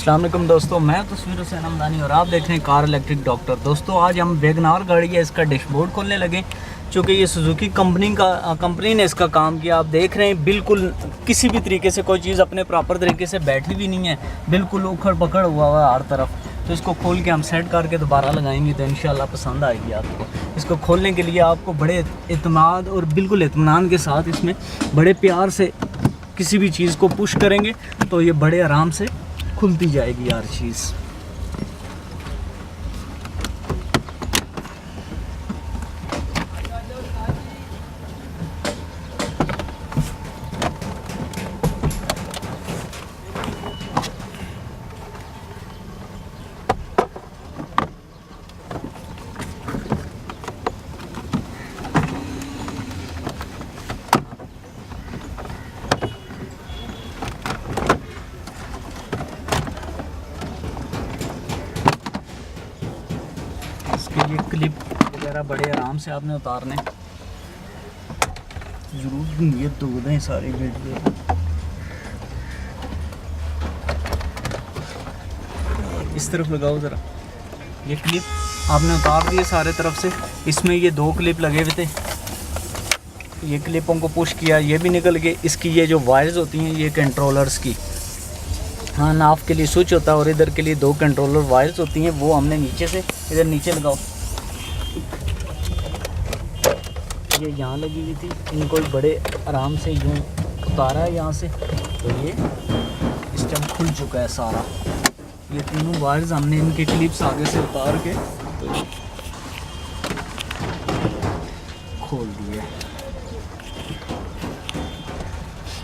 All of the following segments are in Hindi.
अस्सलाम वालेकुम दोस्तों, मैं तस्वीर हुसैन हमदानी और आप देख रहे हैं कार इलेक्ट्रिक डॉक्टर। दोस्तों आज हम वैगनर गाड़ी है इसका डैशबोर्ड खोलने लगे, चूँकि ये सुजुकी कंपनी ने इसका काम किया। आप देख रहे हैं बिल्कुल किसी भी तरीके से कोई चीज़ अपने प्रॉपर तरीके से बैठी भी नहीं है, बिल्कुल उखड़ पकड़ हुआ है हर तरफ। तो इसको खोल के हम सेट करके दोबारा लगाएंगे तो इंशाल्लाह पसंद आएगी आपको। इसको खोलने के लिए आपको बड़े इत्मीनान और बिल्कुल इत्मीनान के साथ इसमें बड़े प्यार से किसी भी चीज़ को पुश करेंगे तो ये बड़े आराम से खुलती जाएगी हर चीज़। ये क्लिप वगैरह बड़े आराम से आपने उतारने, जरूर ये दो दें सारी वीडियो। इस तरफ लगाओ ज़रा, ये क्लिप आपने उतार दिए सारे तरफ से। इसमें ये दो क्लिप लगे हुए थे, ये क्लिपों को पुश किया, ये भी निकल गए। इसकी ये जो वायर्स होती हैं ये कंट्रोलर्स की, हाँ नाफ के लिए स्विच होता है और इधर के लिए दो कंट्रोलर वायर्स होती हैं, वो हमने नीचे से इधर नीचे लगाओ। ये यहाँ लगी हुई थी, इनको बड़े आराम से यूँ उतारा है यहाँ से, तो ये इस टाइम खुल चुका है सारा। ये तीनों वायर्स हमने इनके क्लिप्स आगे से उतार के तो खोल दिए।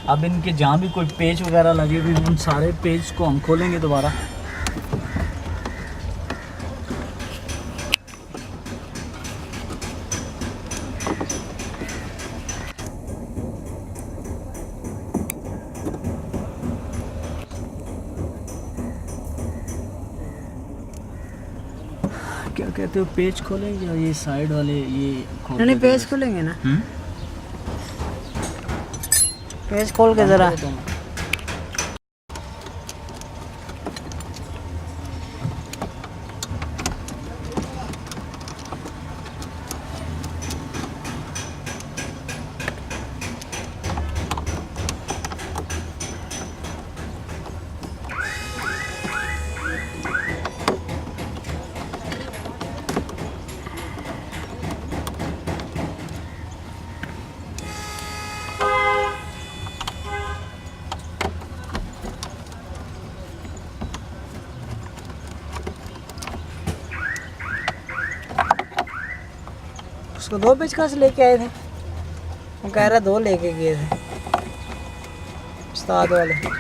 अब इनके जहाँ भी कोई पेच वगैरह लगे हुए उन सारे पेच को हम खोलेंगे दोबारा। क्या कहते हो, पेच खोलेंगे या ये साइड वाले ये खोल? नहीं पेच खोलेंगे ना। पेच खोल के ज़रा उसको दो पेच कहाँ से लेके आए थे? वो कह रहा दो लेके गए थे उस्ताद वाले।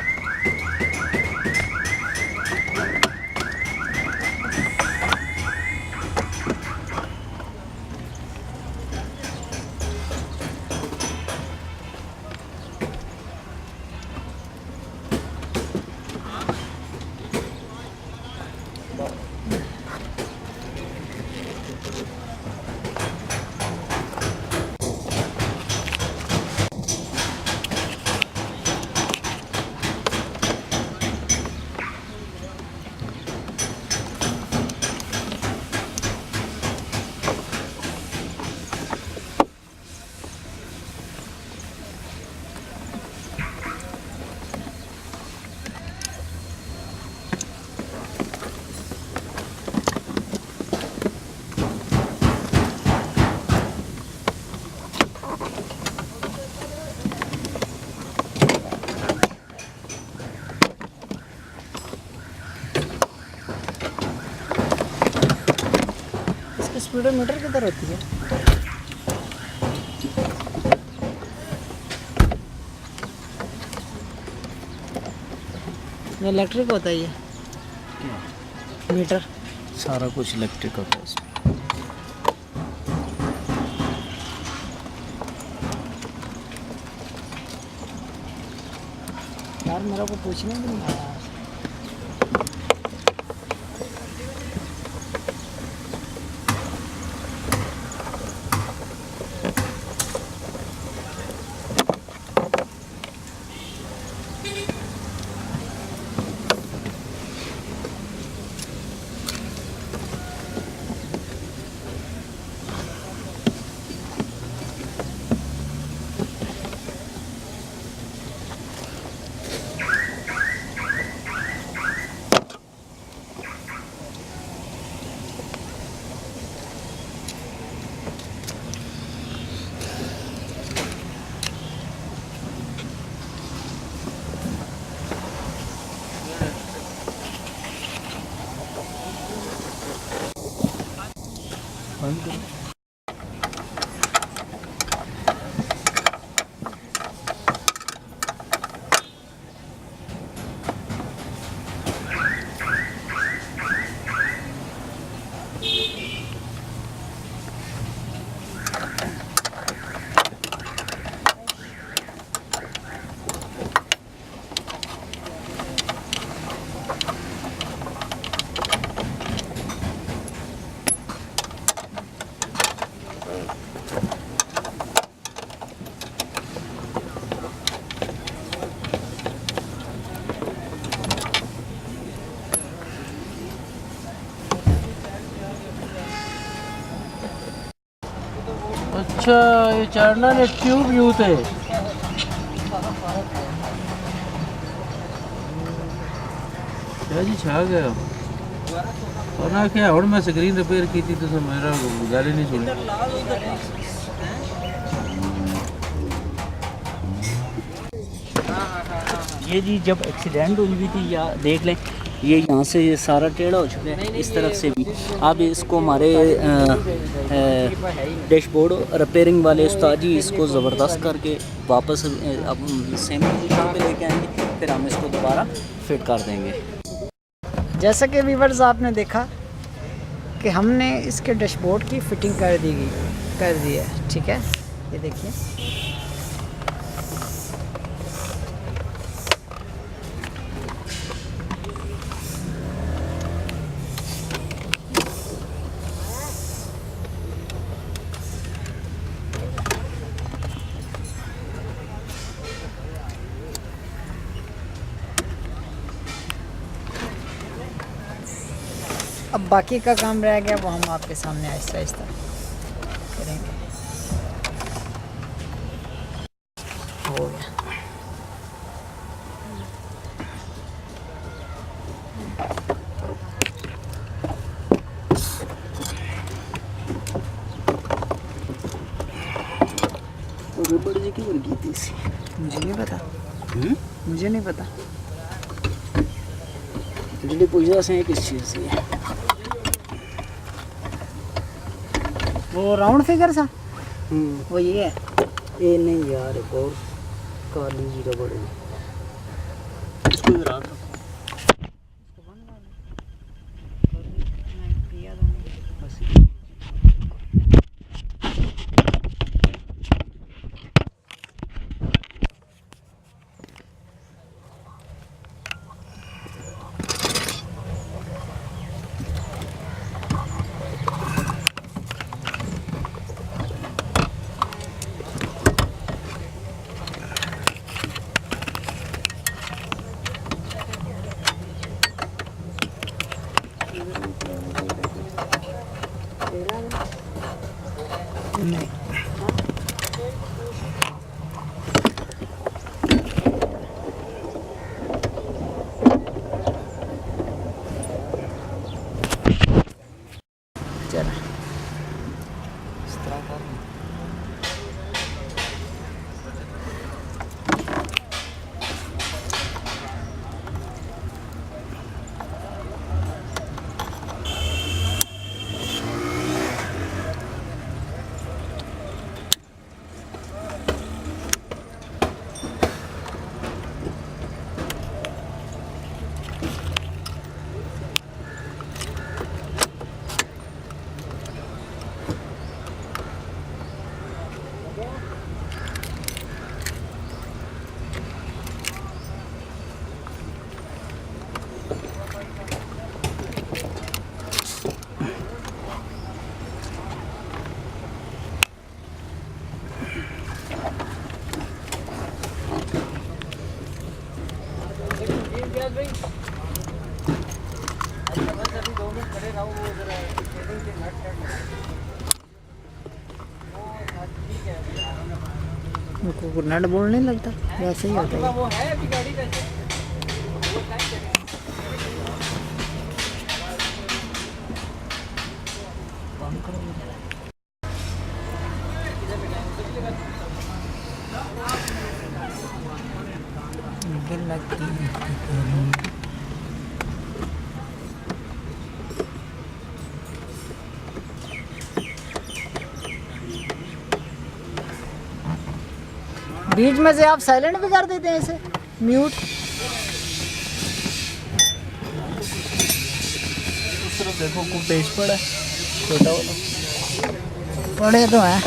स्पीडोमीटर किधर होती है? ये इलेक्ट्रिक होता है, ये मीटर सारा कुछ इलेक्ट्रिक होता है इसमें। यार मेरा को पूछने भी नहीं आया। अच्छा ये चढ़ना ने ट्यूब यू थे क्या जी छा गया और ना क्या और मैं स्क्रीन रिपेयर की थी तो सब मेरा गाली नहीं सुनी ये जी जब एक्सीडेंट हुई थी या देख लें ये यहाँ से ये सारा टेढ़ा हो चुका है, इस तरफ से भी। अब इसको हमारे डैशबोर्ड रिपेयरिंग वाले उस्ताद जी इसको ज़बरदस्त करके वापस अब सेम पोजीशन पे लेके आएंगे, फिर हम इसको दोबारा फिट कर देंगे। जैसा कि व्यूअर्स आपने देखा कि हमने इसके डैशबोर्ड की फिटिंग कर दी है, ठीक है। ये देखिए अब बाकी का काम रह गया, वो हम आपके सामने आहिस्ता आहिस्ता करेंगे। हो गया। रबड़ जी की वर्गी थी इसी। मुझे नहीं पता, मुझे नहीं पता। बिजली पूछा से किस चीज़ से है? वो राउंड फिगर सा वो ये है। ये नहीं यार, एक और काली जी रबड़ है, इसको इधर आ दो। नहीं चला इस तरह कर लो। उनको नट बोल्ट नहीं लगता, वैसे ही होता है। लगती है बीच में से आप साइलेंट भी कर देते हैं इसे, म्यूट। उस तरफ देखो को पेज पड़ा है छोटा वाला, पड़े तो हैं।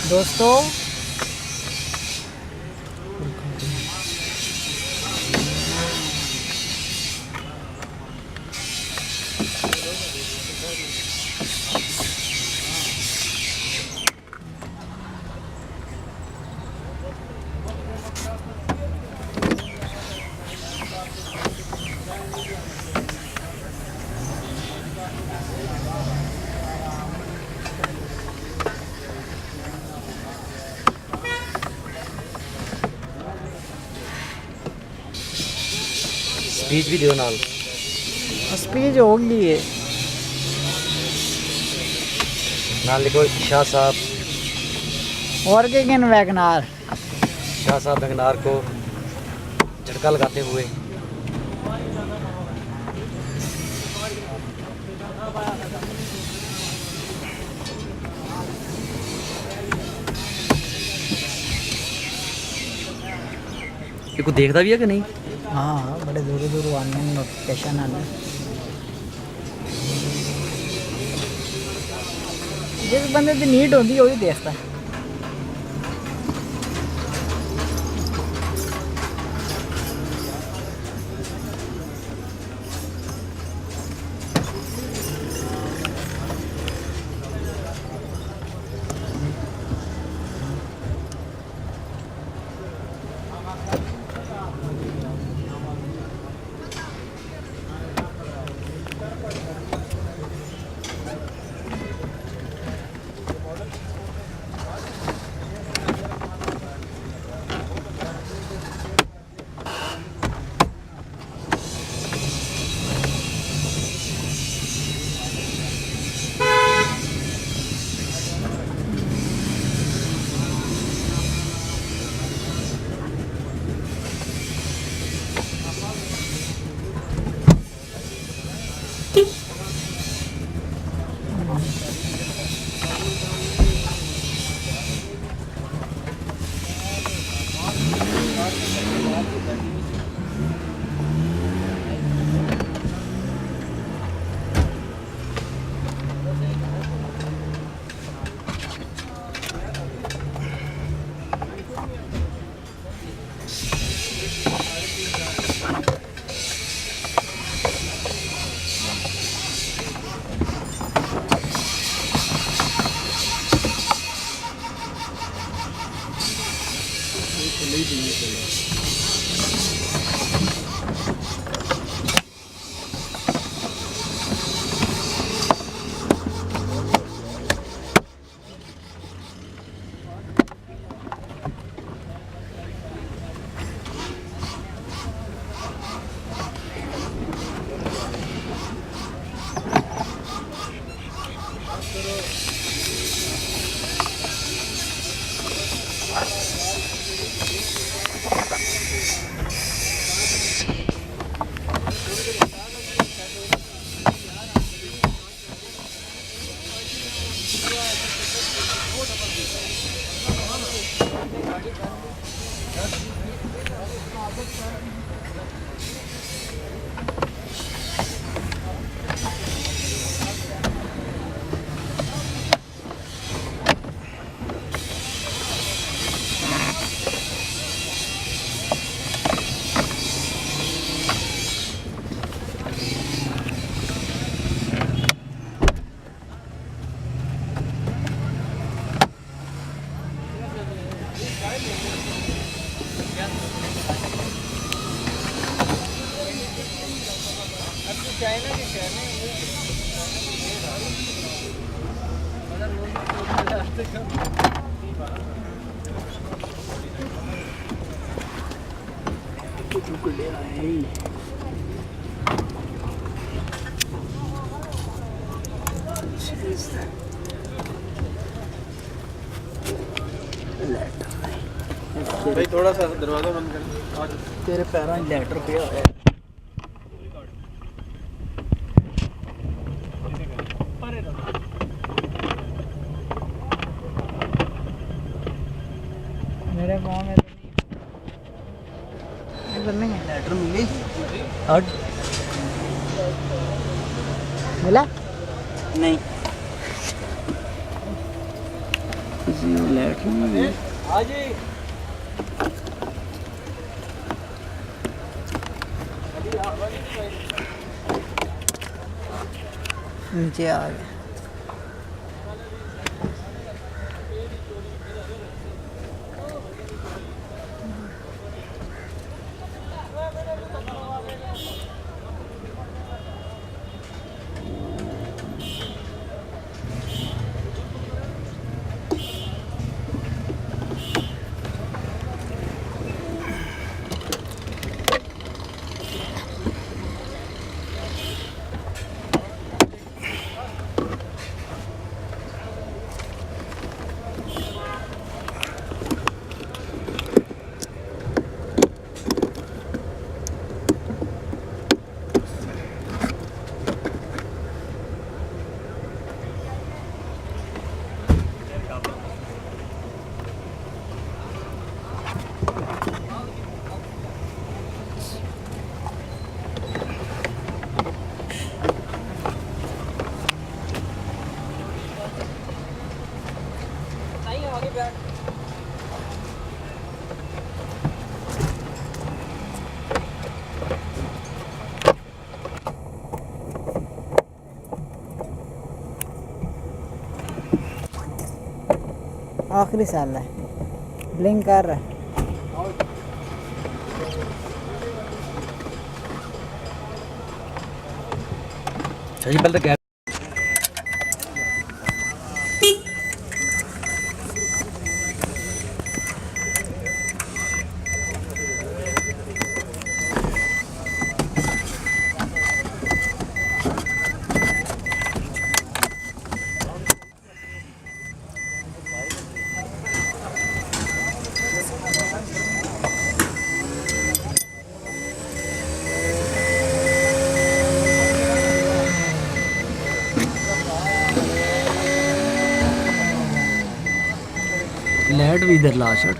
दोस्तों स्पीच भी दियो नाल। स्पीच होगी ये। नाल लिखो शाह साहब। और के किन वैगनार। शाह साहब वैगनार को झटका लगाते हुए। ये को देखता भी है कि नहीं? हाँ हाँ, बड़े दूर दूर आने नोटिफिकेशन आने। जिस बंदे की नीड होती है वही देखता है। भाई थोड़ा सा दरवाजा बंद कर। तेरे पैरों में लेटर पे आया। मेरे पाँव में इधर नहीं है। लेटर मिली और मिला नहीं किसी को लेटर नहीं मिली। नीचे आ गया। आखिरी साल है, ब्लिंक कर रहा है। जी पहले क्या लाइट भी इधर ला छड़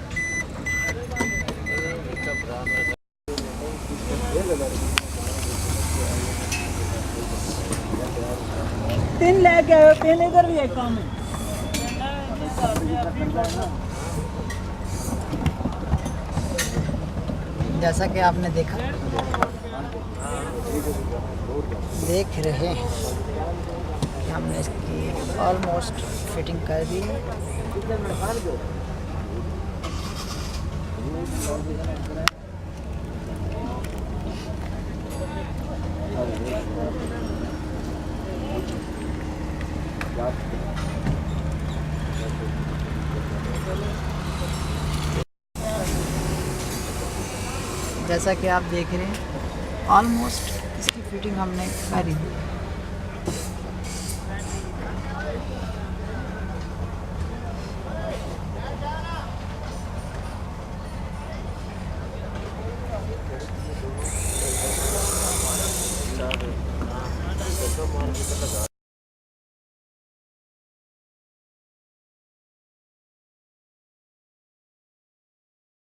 तीन लेके आयो, तीन इधर भी एक काम है। जैसा कि आपने देख रहे हैं कि हमने इसकी ऑलमोस्ट फिटिंग कर दी है। जैसा कि आप देख रहे हैं ऑलमोस्ट इसकी फिटिंग हमने कर ही दी है।